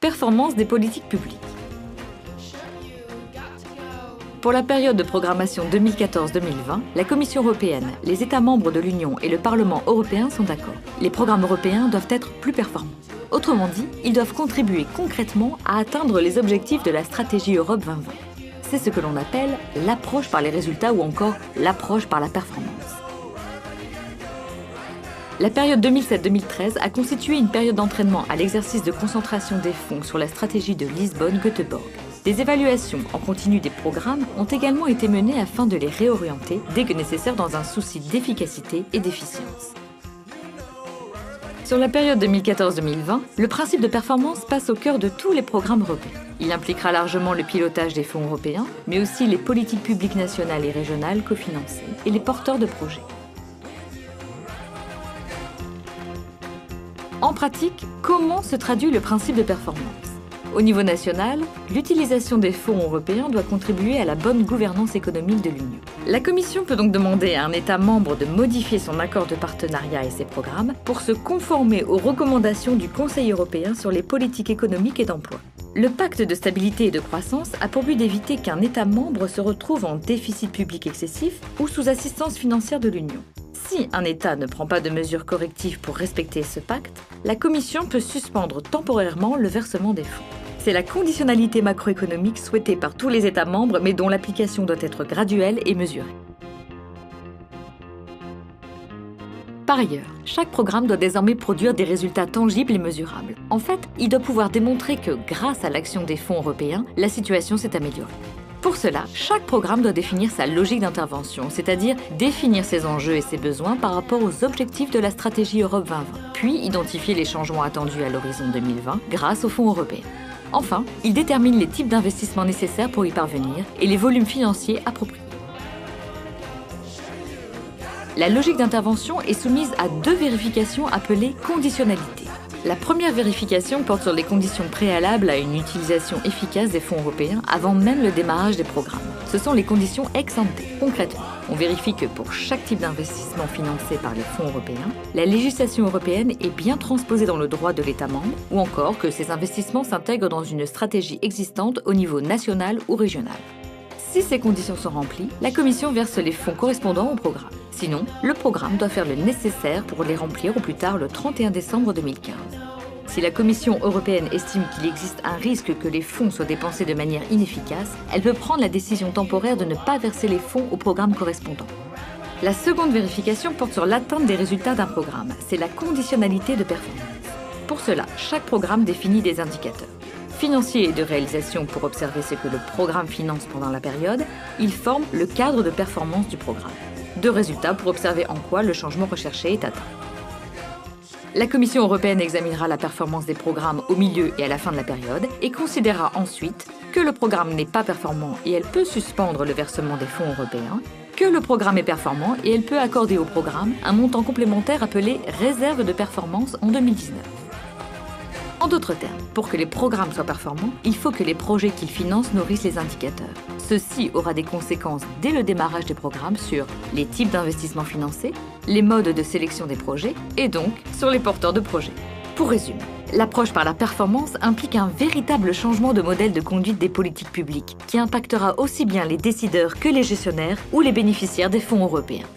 Performance des politiques publiques. Pour la période de programmation 2014-2020, la Commission européenne, les États membres de l'Union et le Parlement européen sont d'accord. Les programmes européens doivent être plus performants. Autrement dit, ils doivent contribuer concrètement à atteindre les objectifs de la stratégie Europe 2020. C'est ce que l'on appelle l'approche par les résultats ou encore l'approche par la performance. La période 2007-2013 a constitué une période d'entraînement à l'exercice de concentration des fonds sur la stratégie de Lisbonne-Göteborg. Des évaluations en continu des programmes ont également été menées afin de les réorienter dès que nécessaire dans un souci d'efficacité et d'efficience. Sur la période 2014-2020, le principe de performance passe au cœur de tous les programmes européens. Il impliquera largement le pilotage des fonds européens, mais aussi les politiques publiques nationales et régionales cofinancées et les porteurs de projets. En pratique, comment se traduit le principe de performance ? Au niveau national, l'utilisation des fonds européens doit contribuer à la bonne gouvernance économique de l'Union. La Commission peut donc demander à un État membre de modifier son accord de partenariat et ses programmes pour se conformer aux recommandations du Conseil européen sur les politiques économiques et d'emploi. Le pacte de stabilité et de croissance a pour but d'éviter qu'un État membre se retrouve en déficit public excessif ou sous assistance financière de l'Union. Si un État ne prend pas de mesures correctives pour respecter ce pacte, la Commission peut suspendre temporairement le versement des fonds. C'est la conditionnalité macroéconomique souhaitée par tous les États membres, mais dont l'application doit être graduelle et mesurée. Par ailleurs, chaque programme doit désormais produire des résultats tangibles et mesurables. En fait, il doit pouvoir démontrer que, grâce à l'action des fonds européens, la situation s'est améliorée. Pour cela, chaque programme doit définir sa logique d'intervention, c'est-à-dire définir ses enjeux et ses besoins par rapport aux objectifs de la stratégie Europe 2020, puis identifier les changements attendus à l'horizon 2020 grâce aux fonds européens. Enfin, il détermine les types d'investissements nécessaires pour y parvenir et les volumes financiers appropriés. La logique d'intervention est soumise à deux vérifications appelées conditionnalités. La première vérification porte sur les conditions préalables à une utilisation efficace des fonds européens avant même le démarrage des programmes. Ce sont les conditions ex ante. Concrètement, on vérifie que pour chaque type d'investissement financé par les fonds européens, la législation européenne est bien transposée dans le droit de l'État membre ou encore que ces investissements s'intègrent dans une stratégie existante au niveau national ou régional. Si ces conditions sont remplies, la Commission verse les fonds correspondants au programme. Sinon, le programme doit faire le nécessaire pour les remplir au plus tard le 31 décembre 2015. Si la Commission européenne estime qu'il existe un risque que les fonds soient dépensés de manière inefficace, elle peut prendre la décision temporaire de ne pas verser les fonds au programme correspondant. La seconde vérification porte sur l'atteinte des résultats d'un programme. C'est la conditionnalité de performance. Pour cela, chaque programme définit des indicateurs financiers et de réalisation pour observer ce que le programme finance pendant la période. Ils forment le cadre de performance du programme. De résultats pour observer en quoi le changement recherché est atteint. La Commission européenne examinera la performance des programmes au milieu et à la fin de la période et considérera ensuite que le programme n'est pas performant et elle peut suspendre le versement des fonds européens, que le programme est performant et elle peut accorder au programme un montant complémentaire appelé réserve de performance en 2019. En d'autres termes, pour que les programmes soient performants, il faut que les projets qu'ils financent nourrissent les indicateurs. Ceci aura des conséquences dès le démarrage des programmes sur les types d'investissements financés, les modes de sélection des projets et donc sur les porteurs de projets. Pour résumer, l'approche par la performance implique un véritable changement de modèle de conduite des politiques publiques qui impactera aussi bien les décideurs que les gestionnaires ou les bénéficiaires des fonds européens.